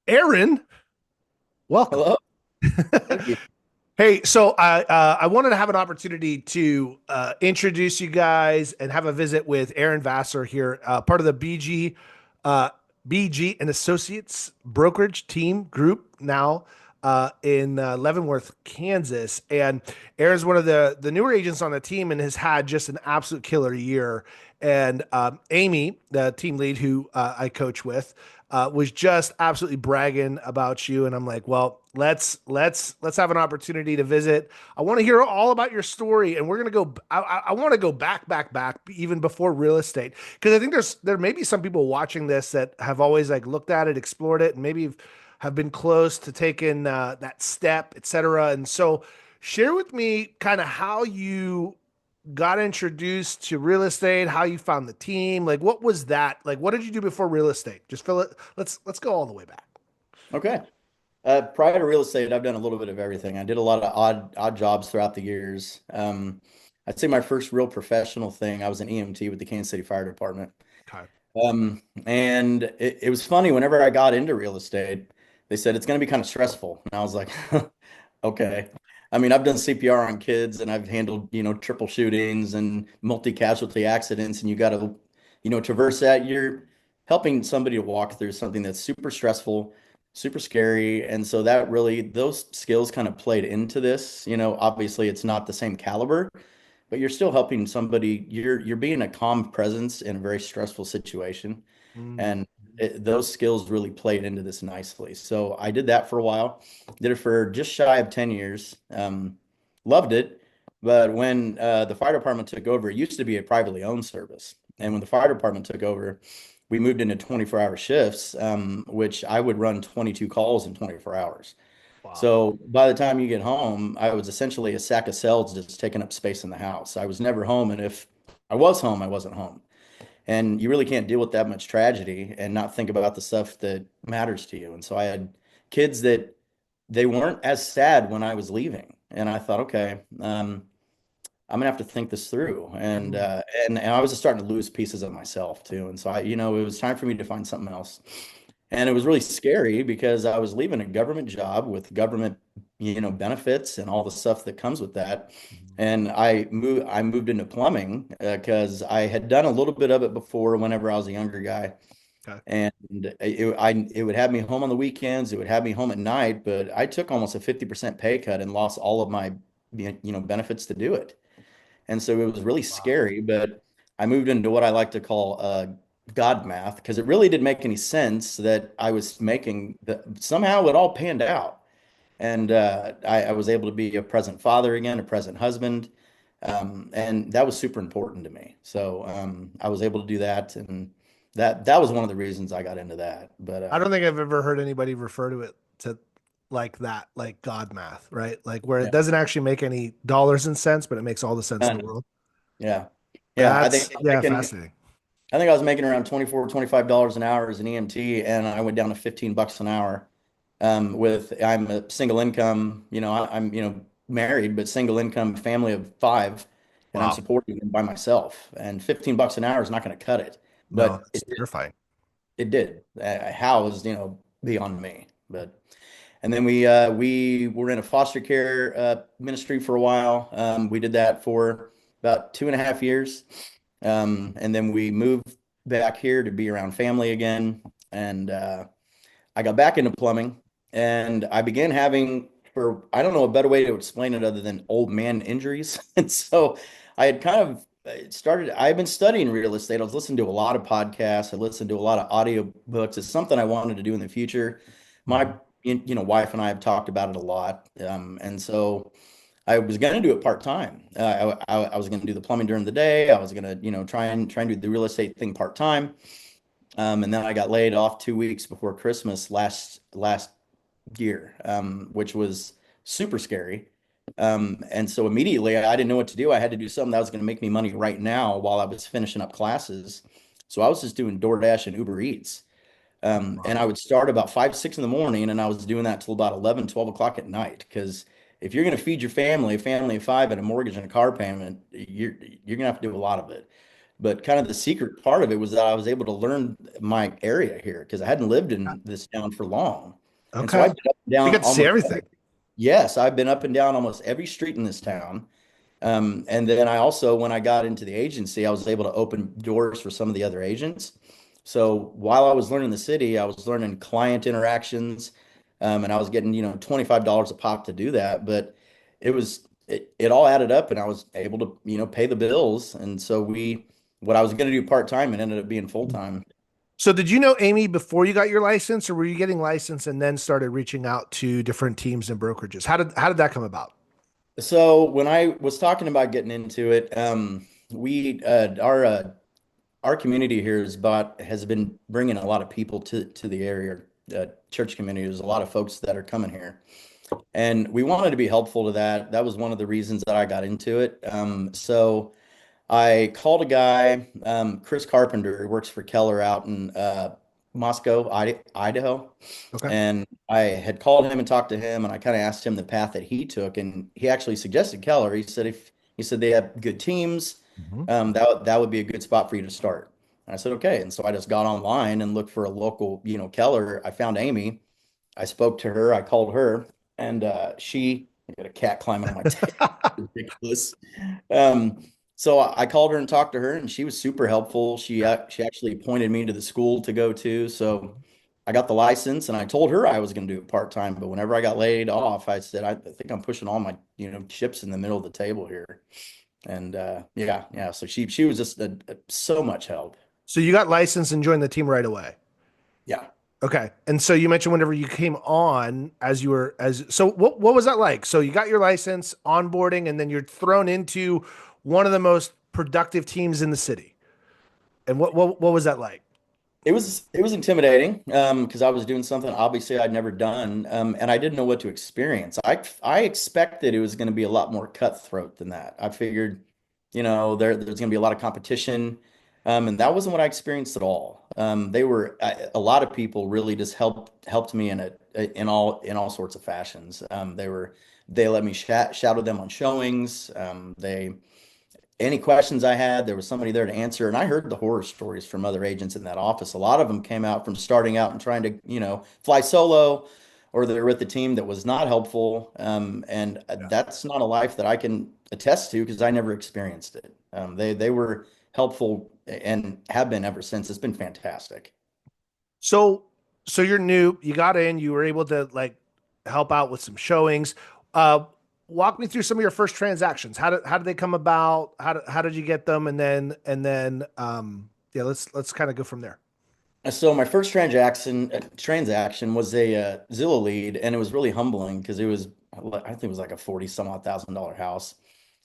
Aaron, welcome. Hello. Thank you. Hey, so I wanted to have an opportunity to introduce you guys and have a visit with Aaron Vasser here, part of the uh, BG and Associates brokerage team group now in Leavenworth, Kansas. And Aaron's one of the newer agents on the team and has had just an absolute killer year. And Amy, the team lead who I coach with, was just absolutely bragging about you. And I'm like, well, let's have an opportunity to visit. I want to hear all about your story, and we're gonna go. I want to go back, even before real estate, because I think there may be some people watching this that have always like looked at it, explored it, and maybe have been close to taking that step, etc. And so, share with me kind of how you got introduced to real estate, how you found the team, like what was that? Like what did you do before real estate? Just fill it. Let's go all the way back. Okay. Prior to real estate, I've done a little bit of everything. I did a lot of odd jobs throughout the years. I'd say my first real professional thing, I was an EMT with the Kansas City Fire Department. Okay. And it was funny, whenever I got into real estate, they said it's going to be kind of stressful. And I was like, okay. I mean, I've done CPR on kids and I've handled, triple shootings and multi-casualty accidents, and you got to, traverse that. You're helping somebody to walk through something that's super stressful, super scary. And so that really, those skills kind of played into this. Obviously it's not the same caliber, but you're still helping somebody. You're being a calm presence in a very stressful situation, Mm. and those skills really played into this nicely. So I did that for a while. Did it for just shy of 10 years. Loved it. But when the fire department took over, it used to be a privately owned service. And when the fire department took over, we moved into 24-hour shifts, which I would run 22 calls in 24 hours. Wow. So by the time you get home, I was essentially a sack of cells just taking up space in the house. I was never home, and if I was home, I wasn't home. And you really can't deal with that much tragedy and not think about the stuff that matters to you. And so I had kids that they weren't as sad when I was leaving, and I thought, okay, I'm gonna have to think this through. And Mm. I was just starting to lose pieces of myself too. And so it was time for me to find something else. And it was really scary because I was leaving a government job with government, benefits and all the stuff that comes with that. Mhm. And I moved into plumbing because I had done a little bit of it before whenever I was a younger guy. Okay. And it would have me home on the weekends, it would have me home at night, but I took almost a 50% pay cut and lost all of my, benefits to do it. And so it was really Wow. scary, but I moved into what I like to call God math, because it really didn't make any sense that I was making that somehow it all panned out. And I was able to be a present father again, a present husband. And that was super important to me. So I was able to do that. And that was one of the reasons I got into that. But I don't think I've ever heard anybody refer to it to like that, like God math, right? Like where it yeah, doesn't actually make any dollars and cents, but it makes all the sense in the uh, world. yeah, yeah. I think That's yeah, fascinating. I think I was making around 24, $25 an hour as an EMT, and I went down to 15 bucks an hour. I'm a single income, I'm, married, but single income family of five, and I'm Wow. supporting them by myself. And 15 bucks an hour is not going to cut it, No, but it's terrifying. it did. How is, beyond me. But and then we were in a foster care ministry for a while. We did that for about 2.5 years. And then we moved back here to be around family again. And I got back into plumbing, and I began having, for I don't know a better way to explain it other than old man injuries. And so I had kind of I've been studying real estate. I was listening to a lot of podcasts. I listened to a lot of audio books. It's something I wanted to do in the future. My, Mhm. wife and I have talked about it a lot. And so I was going to do it part time. I was going to do the plumbing during the day. I was going to, try and do the real estate thing part time. And then I got laid off 2 weeks before Christmas last year, which was super scary. And so immediately I didn't know what to do. I had to do something that was going to make me money right now while I was finishing up classes. So I was just doing DoorDash and Uber Eats. And Wow. I would start about 5, 6 in the morning, and I was doing that till about 11, 12 o'clock at night. Because if you're going to feed your family, a family of five, and a mortgage and a car payment, you're going to have to do a lot of it. But kind of the secret part of it was that I was able to learn my area here because I hadn't lived in this town for long. And so Okay. I've been up and You down get to see almost everything. yes, I've been up and down almost every street in this town. And then I also, when I got into the agency, I was able to open doors for some of the other agents. So while I was learning the city, I was learning client interactions, and I was getting, $25 a pop to do that. But it all added up, and I was able to, pay the bills. And so what I was going to do part time, it ended up being full time. So did you know Amy before you got your license, or were you getting licensed and then started reaching out to different teams and brokerages? How did that come about? So when I was talking about getting into it, we our community here has been bringing a lot of people to the area, church community. There's a lot of folks that are coming here, and we wanted to be helpful to that. That was one of the reasons that I got into it. So I called a guy, Chris Carpenter, who works for Keller out in Moscow, Idaho. Okay. And I had called him and talked to him, and I kind of asked him the path that he took, and he actually suggested Keller. He said they have good teams, Mhm. that would be a good spot for you to start. And I said okay, and so I just got online and looked for a local, Keller. I found Amy. I spoke to her. I called her, and I got a cat climbing on my table. Ridiculous. So I called her and talked to her, and she was super helpful. She actually pointed me to the school to go to. So I got the license, and I told her I was going to do it part time. But whenever I got laid off, I said I think I'm pushing all my chips in the middle of the table here. And yeah, yeah. So she was just so much help. So you got licensed and joined the team right away. Yeah. Okay. And so you mentioned whenever you came on as you were as so what was that like? So you got your license, onboarding, and then you're thrown into one of the most productive teams in the city. And what was that like? It was intimidating because I was doing something obviously I'd never done, and I didn't know what to experience. I expected it was going to be a lot more cutthroat than that. I figured, there's going to be a lot of competition, and that wasn't what I experienced at all. A lot of people really just helped me in all sorts of fashions. They let me shadow them on showings. They any questions I had, there was somebody there to answer. And I heard the horror stories from other agents in that office. A lot of them came out from starting out and trying to, fly solo, or they're with the team that was not helpful. And Yeah. that's not a life that I can attest to because I never experienced it. They were helpful and have been ever since. It's been fantastic. So so you're new, you got in, you were able to like help out with some showings. Uh Walk me through some of your first transactions. How did they come about? How did you get them? And then yeah, let's kind of go from there. So my first transaction was a Zillow lead, and it was really humbling because I think it was like a 40 some odd $1,000 house.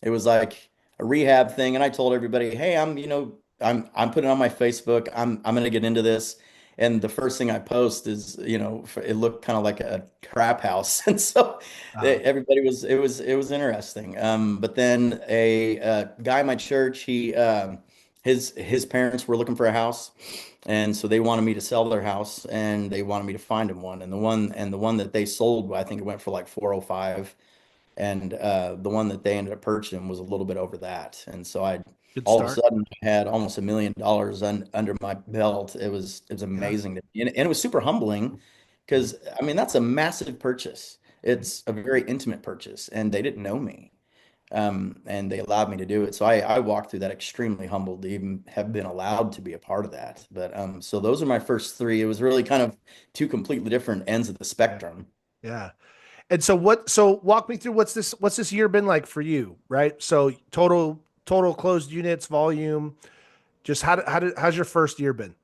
It was like a rehab thing, and I told everybody, "Hey, I'm putting it on my Facebook. I'm going to get into this." And the first thing I post is, it looked kind of like a trap house, and so Uh, everybody it was interesting. But then a guy in my church, his parents were looking for a house. And so they wanted me to sell their house and they wanted me to find them one. And the one that they sold, I think it went for like 405. And the one that they ended up purchasing was a little bit over that. And so I Good all of a start. sudden had almost $1 million under my belt. It was Yeah. amazing and it was super humbling because I mean that's a massive purchase. It's a very intimate purchase, and they didn't know me. And they allowed me to do it. So I walked through that extremely humbled to even have been allowed to be a part of that. But so those are my first three. It was really kind of two completely different ends of the Yeah. spectrum. Yeah. And so walk me through what's this year been like for you, right? So total closed units, volume, just how's your first year been?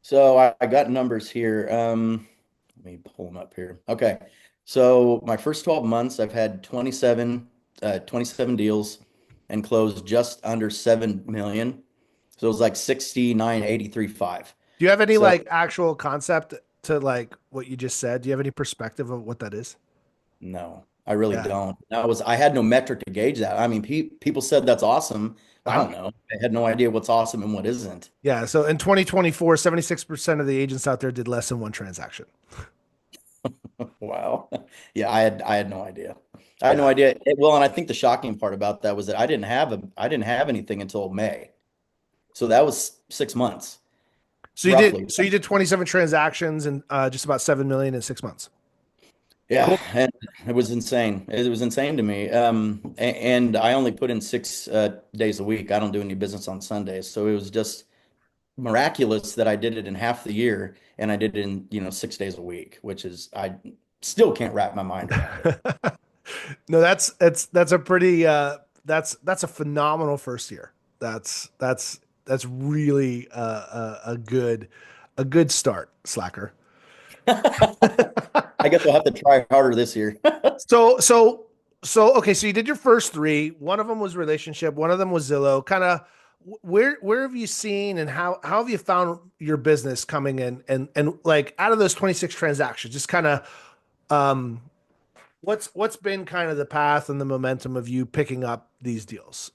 So I got numbers here. Let me pull them up here. Okay. So my first 12 months, I've had 27 deals and closed just under 7 million. So it was like 69,835. Do you have any So like actual concept to like what you just said? Do you have any perspective of what that is? no, I really Yeah. don't. I had no metric to gauge that. I mean, people said that's awesome. I Uh-huh. don't know. I had no idea what's awesome and what isn't. Yeah. So in 2024, 76% of the agents out there did less than one transaction. Wow. Yeah, I had no idea. I had no Yeah. idea. Well, and I think the shocking part about that was that I didn't have anything until May. So that was 6 months, So roughly. you did 27 transactions and just about 7 million in 6 months. Yeah, Cool. and it was insane. It was insane to me. And I only put in 6 days a week. I don't do any business on Sundays. So it was just miraculous that I did it in half the year and I did it in, 6 days a week, which is, I still can't wrap my mind around it. No, that's a pretty that's a phenomenal first year. That's really a good start, Slacker. I guess I'll have to try harder this year. So so okay, so you did your first three. One of them was relationship, one of them was Zillow. Kind of where have you seen and how have you found your business coming in and like out of those 26 transactions, just kind of um what's been kind of the path and the momentum of you picking up these deals?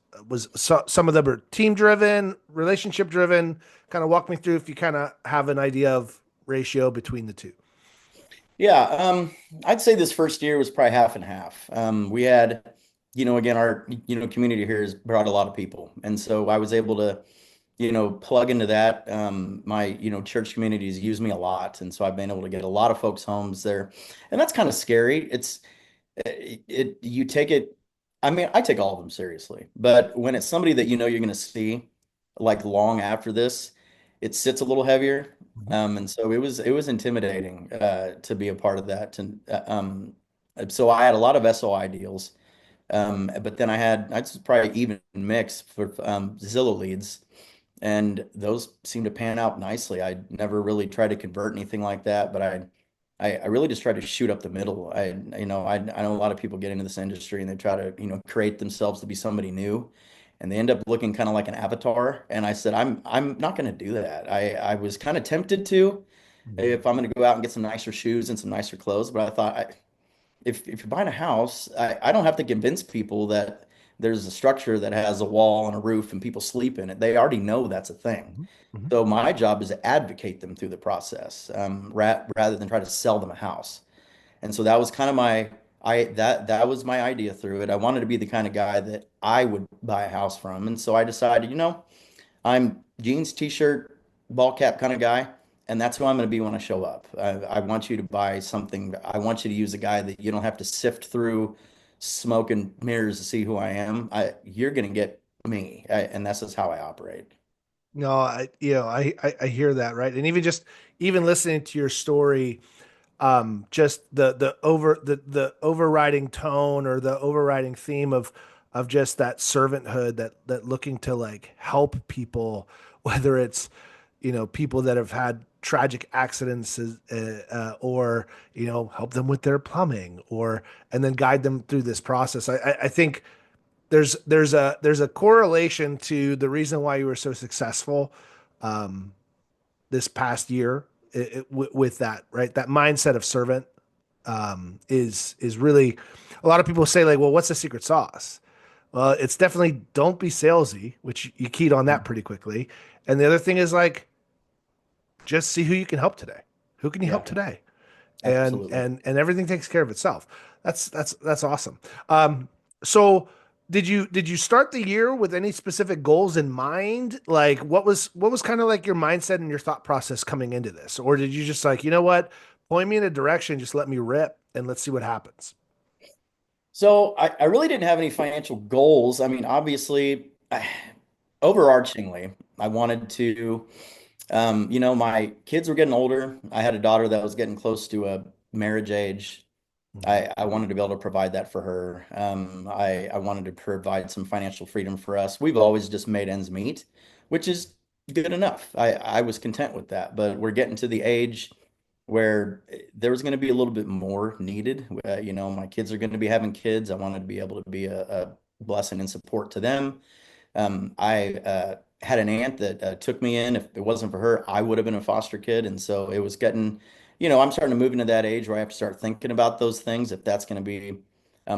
Some of them are team driven, relationship driven. Kind of walk me through if you kind of have an idea of ratio between the two. Yeah, I'd say this first year was probably half and half. We had, again, our, community here has brought a lot of people. And so I was able to, plug into that. My, church communities use me a lot. And so I've been able to get a lot of folks' homes there. And that's kind of scary. You take it, I mean, I take all of them seriously, but when it's somebody that you're going to see like long after this, it sits a little heavier. Mhm. And so it was intimidating to be a part of that. And so I had a lot of SOI deals, but then I just probably even mix for Zillow leads, and those seem to pan out nicely. I never really tried to convert anything like that, but I really just try to shoot up the middle. I know a lot of people get into this industry and they try to, create themselves to be somebody new, and they end up looking kind of like an avatar. And I said, I'm not going to do that. I was kind of tempted to, Mhm. if I'm going to go out and get some nicer shoes and some nicer clothes, but I thought, if you're buying a house, I don't have to convince people that there's a structure that has a wall and a roof and people sleep in it. They already know that's a thing. Mhm. Mhm. So my job is to advocate them through the process, rather than try to sell them a house. And so that was kind of that was my idea through it. I wanted to be the kind of guy that I would buy a house from. And so I decided, I'm jeans, t-shirt, ball cap kind of guy, and that's who I'm going to be when I show up. I want you to buy something. I want you to use a guy that you don't have to sift through smoke and mirrors to see who I am. You're going to get me, and that's just how I operate. No, I hear that, right? And even listening to your story, just the overriding tone or the overriding theme of just that servanthood, that looking to like help people, whether it's people that have had tragic accidents, or help them with their plumbing, or and then guide them through this process. I think there's a correlation to the reason why you were so successful um, this past year, with that, right? That mindset of servant is really, a lot of people say like, well, what's the secret sauce? Well, it's definitely don't be salesy, which you keyed on that pretty quickly. And the other thing is like, just see who you can help today. Who can you help Yeah, today? And absolutely. and everything takes care of itself. That's awesome. So did you start the year with any specific goals in mind? Like what was kind of like your mindset and your thought process coming into this? Or did you just like, you know what, point me in a direction, just let me rip and let's see what happens? So I really didn't have any financial goals. I mean, obviously, overarchingly, I wanted to. My kids were getting older. I had a daughter that was getting close to a marriage age. Mhm. I wanted to be able to provide that for her. I wanted to provide some financial freedom for us. We've always just made ends meet, which is good enough. I was content with that, but we're getting to the age where there was going to be a little bit more needed. My kids are going to be having kids. I wanted to be able to be a blessing and support to them. I had an aunt that took me in. If it wasn't for her, I would have been a foster kid. And so it was getting, I'm starting to move into that age where I have to start thinking about those things. If that's going to be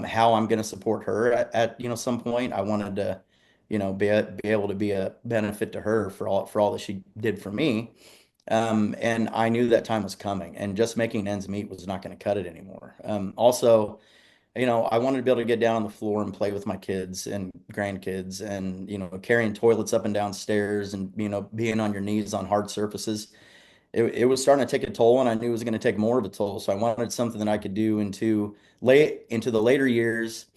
how I'm going to support her at some point, I wanted to, be able to be a benefit to her for all that she did for me. And I knew that time was coming, and just making ends meet was not going to cut it anymore. Also, I wanted to be able to get down on the floor and play with my kids and grandkids and, carrying toilets up and down stairs and, being on your knees on hard surfaces. It was starting to take a toll, and I knew it was going to take more of a toll. So I wanted something that I could do into the later years.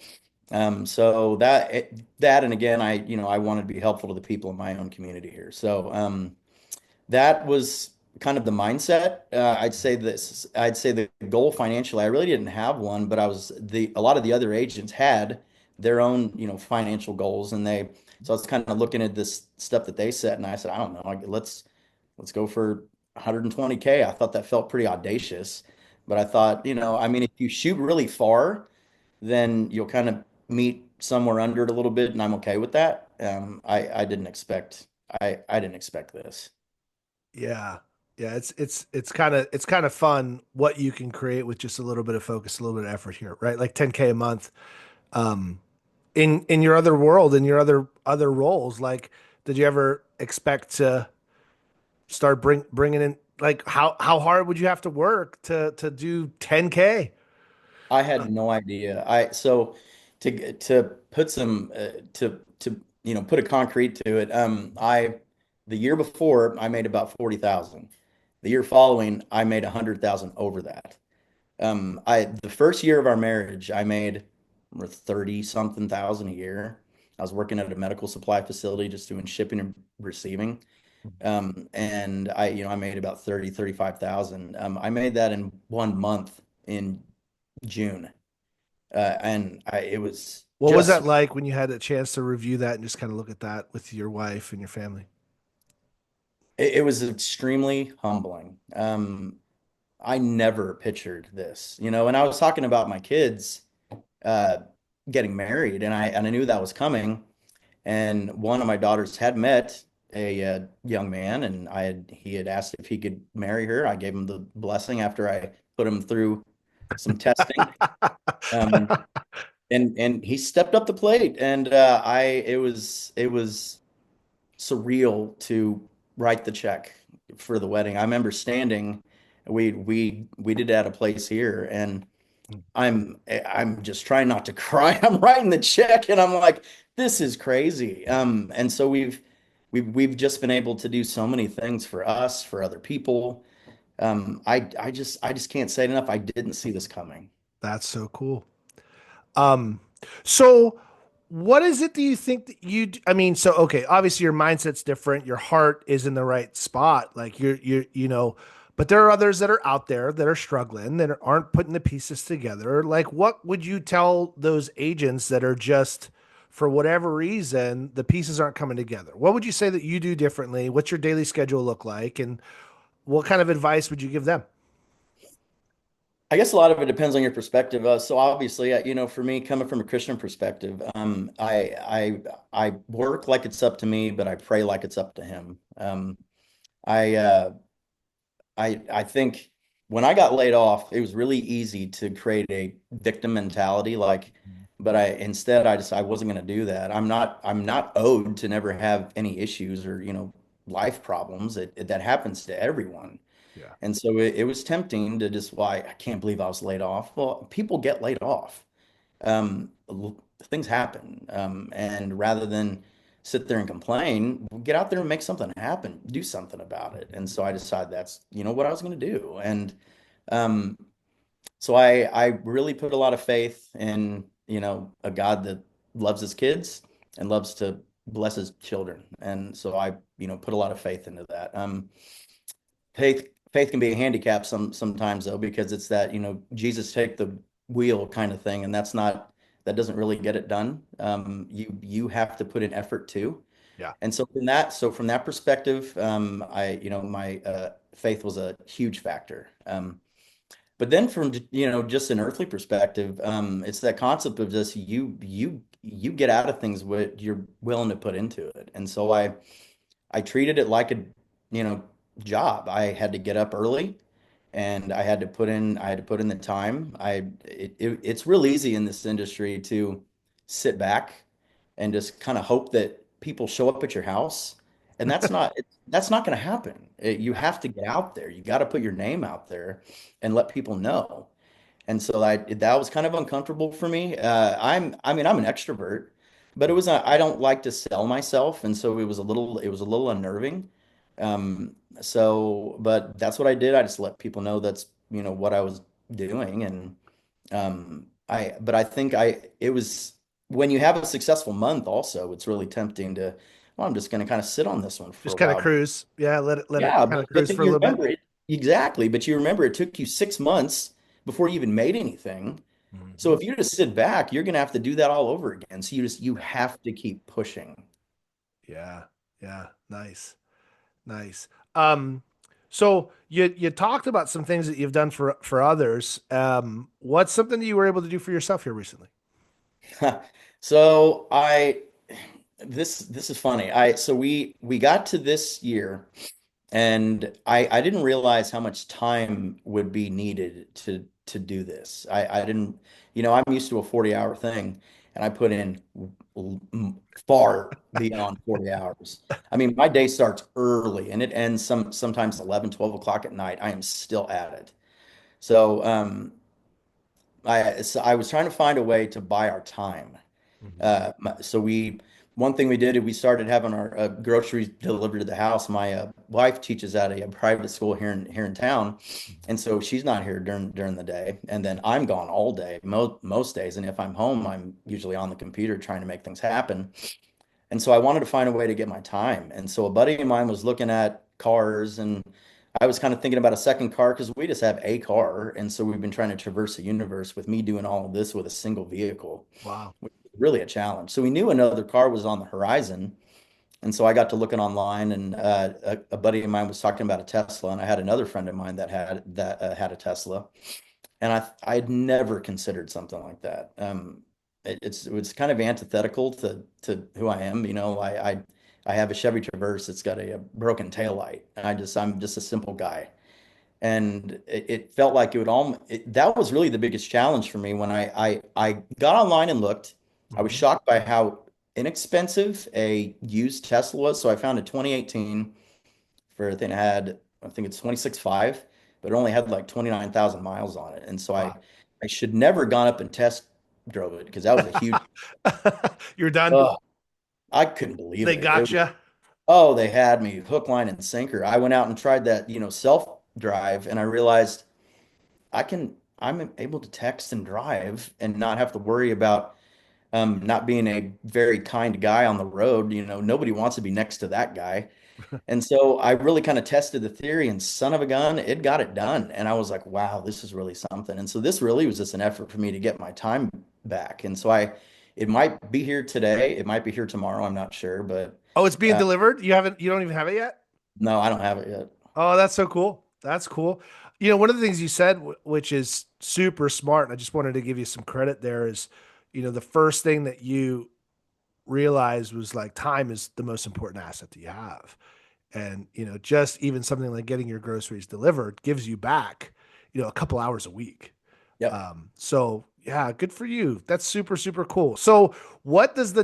So that, and again, I wanted to be helpful to the people in my own community here. So, that was kind of the mindset. I'd say the goal financially, I really didn't have one, but a lot of the other agents had their own, financial goals, so I was kind of looking at this stuff that they set, and I said, I don't know, let's go for 120K. I thought that felt pretty audacious, but I thought, I mean, if you shoot really far, then you'll kind of meet somewhere under it a little bit, and I'm okay with that. I didn't expect this. Yeah. Yeah, it's kind of fun what you can create with just a little bit of focus, a little bit of effort here, right? Like 10K a month. Um, in your other world, in your other roles, like, did you ever expect to start bringing in, like, how hard would you have to work to do 10K? I had no idea. I so to put some to put a concrete to it. I the year before I made about 40,000. The year following I made 100,000 over that. I the first year of our marriage I made 30 something thousand a year. I was working at a medical supply facility just doing shipping and receiving. And I made about 35,000. I made that in 1 month in June. It was What was just, that like when you had a chance to review that and just kind of look at that with your wife and your family? it was extremely humbling. I never pictured this, and I was talking about my kids uh, getting married, and I knew that was coming. And one of my daughters had met a young man, and he had asked if he could marry her. I gave him the blessing after I put him through some testing. Um, and he stepped up the plate, and it was surreal to write the check for the wedding. I remember standing, we did it at a place here, and I'm just trying not to cry. I'm writing the check, and I'm like, this is crazy. And so we've just been able to do so many things for us, for other people. I just can't say it enough. I didn't see this coming. That's so cool. Um, so what is it that you think that I mean, so okay, obviously your mindset's different, your heart is in the right spot, like but there are others that are out there that are struggling, that aren't putting the pieces together. Like, what would you tell those agents that are just, for whatever reason, the pieces aren't coming together? What would you say that you do differently? What's your daily schedule look like? And what kind of advice would you give them? I guess a lot of it depends on your perspective. So obviously, for me, coming from a Christian perspective, I work like it's up to me, but I pray like it's up to Him. I I think when I got laid off, it was really easy to create a victim mentality, but I wasn't going to do that. I'm not owed to never have any issues or life problems. That happens to everyone. Yeah. And so it was tempting to just, why I can't believe I was laid off. Well, people get laid off. Things happen. And rather than sit there and complain, get out there and make something happen, do something about it. And so I decided that's, what I was going to do. And um, so I really put a lot of faith in, a God that loves his kids and loves to bless his children. And so I, put a lot of faith into that. Faith can be a handicap sometimes though, because it's that, Jesus take the wheel kind of thing, and that doesn't really get it done. You have to put in effort too. Yeah. And so from that perspective, my faith was a huge factor. But then from just an earthly perspective, it's that concept of just you get out of things what you're willing to put into it. And so I treated it like a, you know, job. I had to get up early, and I had to put in the time. It's real easy in this industry to sit back and just kind of hope that people show up at your house. And that's not going to happen. You have to get out there. You got to put your name out there and let people know. And so that was kind of uncomfortable for me. I mean, I'm an extrovert, but I don't like to sell myself. And so it was a little unnerving. But that's what I did. I just let people know that's, what I was doing. And, but I think it was when you have a successful month also, it's really tempting to, well, I'm just going to kind of sit on this one for Just a kind of while. cruise. Yeah, let it Yeah, kind of but cruise then for a you little bit. remember it exactly, but you remember it took you 6 months before you even made anything. So Mhm. if you just sit back, you're gonna have to do that all over again. So you have to keep pushing. Yeah, yeah, nice, nice. Um, so you talked about some things that you've done for others. What's something that you were able to do for yourself here recently? So I this is funny. We got to this year and I didn't realize how much time would be needed to do this. I didn't, I'm used to a 40-hour thing and I put in far beyond 40 hours. I mean, my day starts early and it ends sometimes 11, 12 o'clock at night. I am still at it. So, I was trying to find a way to buy our time. Mhm. One thing we did is we started having our groceries delivered to the house. My wife teaches at a private school here in town, and so she's not here during the day. And then I'm gone all day, most days. And if I'm home, I'm usually on the computer trying to make things happen. And so I wanted to find a way to get my time. And so a buddy of mine was looking at cars, and I was kind of thinking about a second car because we just have a car. And so we've been trying to traverse the universe with me doing all of this with a single vehicle, Wow. which is really a challenge. So we knew another car was on the horizon. And so I got to looking online, and a buddy of mine was talking about a Tesla, and I had another friend of mine that had a Tesla, and I'd never considered something like that. It's kind of antithetical to who I am. I have a Chevy Traverse. It's got a broken taillight, and I'm just a simple guy. And it felt like that was really the biggest challenge for me when I got online and looked. I was Mhm. shocked by how inexpensive a used Tesla was. So I found a 2018 for a thing that had, I think it's 26.5, but it only had like 29,000 miles on it. And so Wow. I should never have gone up and test drove it because that was a huge, You're done. oh, I couldn't believe They it. It was, gotcha. oh, they had me hook, line, and sinker. I went out and tried that, self drive, and I realized I'm able to text and drive and not have to worry about not being a very kind guy on the road. Nobody wants to be next to that guy. And so I really kind of tested the theory, and son of a gun, it got it done. And I was like, wow, this is really something. And so this really was just an effort for me to get my time back. And so it might be here today, it might be here tomorrow, I'm not sure, but Oh, it's being uh, delivered. You don't even have it yet. no, I don't have it yet. Oh, that's so cool. That's cool. One of the things you said, which is super smart, and I just wanted to give you some credit there, is, the first thing that you realized was like time is the most important asset that you have. And, just even something like getting your groceries delivered gives you back, a couple hours a week. Yep. So yeah, good for you. That's super, super cool. So what does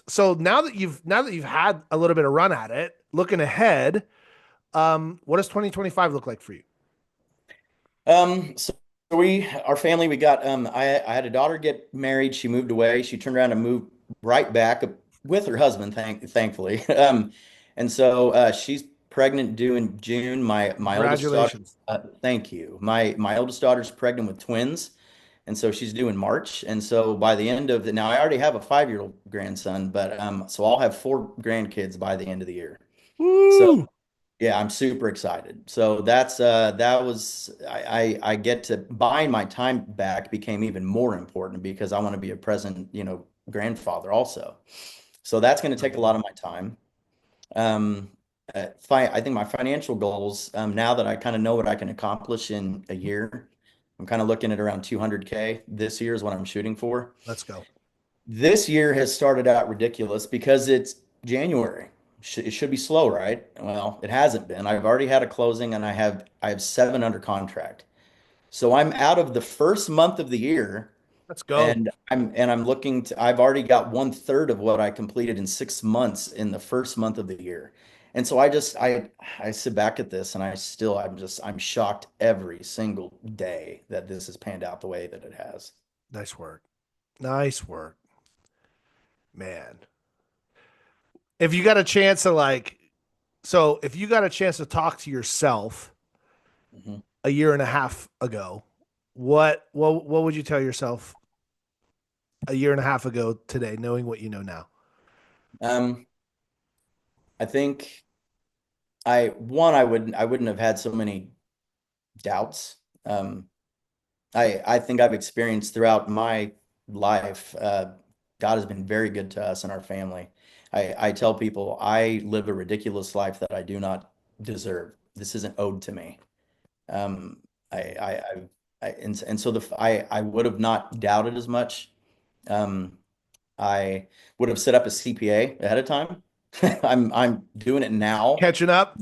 so now that you've had a little bit of run at it, looking ahead, what does 2025 look like for you? So our family, we got, I had a daughter get married. She moved away. She turned around and moved right back with her husband, thankfully. And so, she's pregnant due in June. My oldest daughter, Congratulations. thank you. My oldest daughter's pregnant with twins. And so she's due in March. And so by the end of now I already have a 5-year-old grandson, but, so I'll have 4 grandkids by the end of the year. So Woo! yeah, I'm super excited. So that was I get to buying my time back became even more important because I want to be a present, grandfather also. So that's going to take a lot of my time. Um, I think my financial goals, now that I kind of know what I can accomplish in a year, I'm kind of looking at around 200K this year is what I'm shooting for. Let's go. This year has started out ridiculous because it's January. It should be slow, right? Well, it hasn't been. I've already had a closing and I have 7 under contract. So I'm out of the first month of the year Let's go. and I'm I've already got 1/3 of what I completed in 6 months in the first month of the year. And so I sit back at this and I'm shocked every single day that this has panned out the way that it has. Nice work. Nice work, man. If you got a chance to if you got a chance to talk to yourself Mhm. a year and a half ago, what would you tell yourself a year and a half ago today, knowing what you know now? Um, I think I wouldn't have had so many doubts. Um, I think I've experienced throughout my life, God has been very good to us and our family. I tell people I live a ridiculous life that I do not deserve. This isn't owed to me. Um, and so I would have not doubted as much. Um, I would have set up a CPA ahead of time. I'm doing it now. Catching up.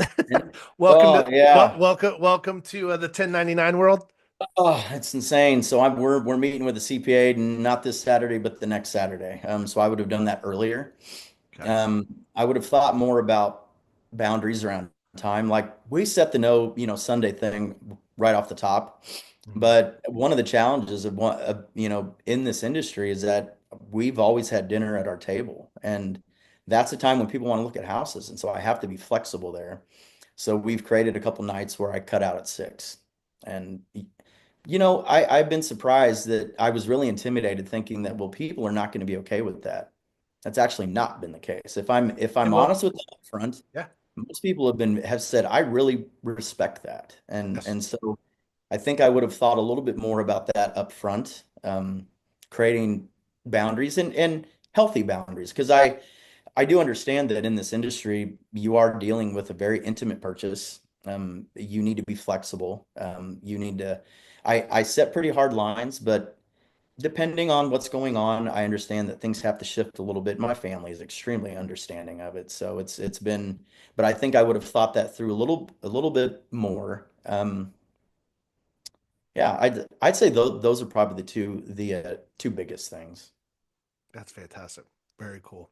Oh yeah. Welcome to the 1099 world. Oh, it's insane. So we're meeting with a CPA not this Saturday, but the next Saturday. So I would have done that earlier. Okay. I would have thought more about boundaries around time. Like we set the Sunday thing right off the top. Mhm. But one of the challenges in this industry is that we've always had dinner at our table, and that's a time when people want to look at houses, and so I have to be flexible there. So we've created a couple nights where I cut out at 6, and I've been surprised that I was really intimidated thinking that, well, people are not going to be okay with that. That's actually not been the case. If I'm And well, honest with them up front, yeah. most people have said, I really respect that. And Yes. and so I think I would have thought a little bit more about that up front, creating boundaries and healthy boundaries. Because I do understand that in this industry, you are dealing with a very intimate purchase. You need to be flexible. I set pretty hard lines, but depending on what's going on, I understand that things have to shift a little bit. My family is extremely understanding of it, so it's been. But I think I would have thought that through a little bit more. Yeah, I'd say those are probably the two biggest things. That's fantastic. Very cool.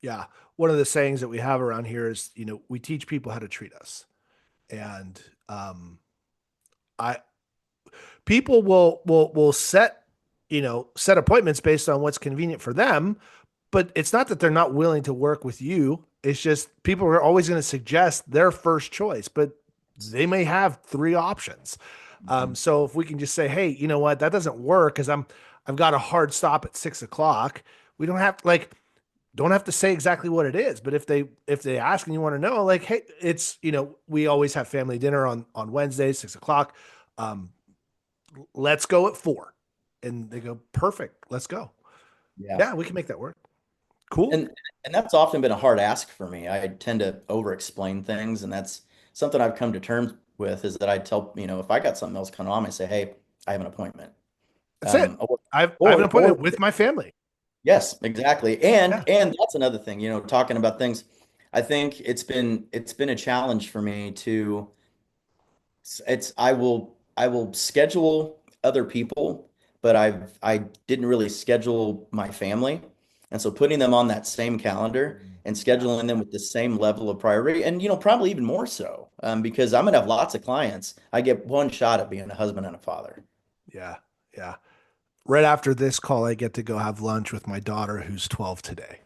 Yeah. One of the sayings that we have around here is, we teach people how to treat us. And I people will set appointments based on what's convenient for them, but it's not that they're not willing to work with you. It's just people are always going to suggest their first choice, but they may have three options. Mhm. So if we can just say, hey, you know what, that doesn't work because I've got a hard stop at 6 o'clock. We don't have to say exactly what it is, but if they ask and you want to know, like, hey, it's we always have family dinner on Wednesdays, 6 o'clock. Um, let's go at 4. And they go, perfect, let's go. Yeah. Yeah, we can make that work. Cool. And and that's often been a hard ask for me. I tend to over explain things, and that's something I've come to terms with is that I tell, if I got something else going on, I say, hey, I have an appointment. That's it. Or I have an or appointment with my family. yes, exactly. And Yeah. and that's another thing, talking about things. I think it's been a challenge for me to it's I will schedule other people, but I didn't really schedule my family. And so putting them on that same calendar and Yeah. scheduling them with the same level of priority, and probably even more so, because I'm gonna have lots of clients. I get one shot at being a husband and a father. Yeah. Yeah. Right after this call, I get to go have lunch with my daughter who's 12 today.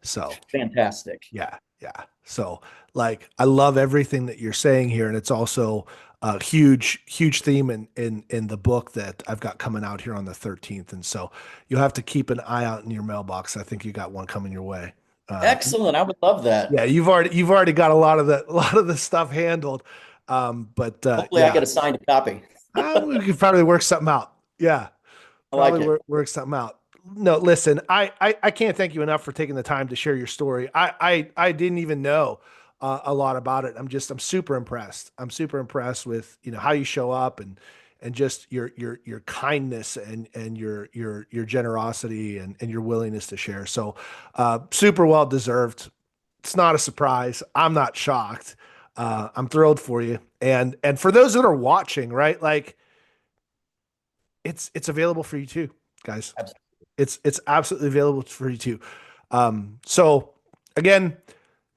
So Fantastic. yeah, yeah. So like I love everything that you're saying here, and it's also a huge theme in the book that I've got coming out here on the 13th. And so you'll have to keep an eye out in your mailbox. I think you got one coming your way. Uh, Excellent. I would love yeah, that. you've already got a lot of the stuff handled. But Hopefully I yeah, get a signed copy. we could probably work something out. Yeah, I probably like it. work something out. No, listen, I can't thank you enough for taking the time to share your story. I didn't even know a lot about it. I'm super impressed. I'm super impressed with how you show up and just your kindness and your generosity and your willingness to share. So super well deserved. It's not a surprise. I'm not shocked. I'm thrilled for you. And for those that are watching, right? Like it's available for you too, guys. Absolutely. It's absolutely available for you too. So again,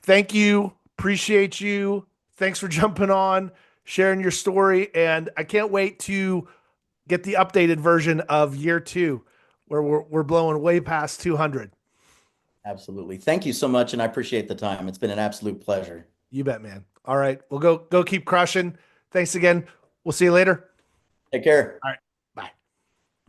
thank you. Appreciate you. Thanks for jumping on, sharing your story. And I can't wait to get the updated version of year two, where we're blowing way past 200. Absolutely. Thank you so much, and I appreciate the time. It's been an absolute pleasure. You bet, man. All right. We'll go keep crushing. Thanks again. We'll see you later. Take care. All right.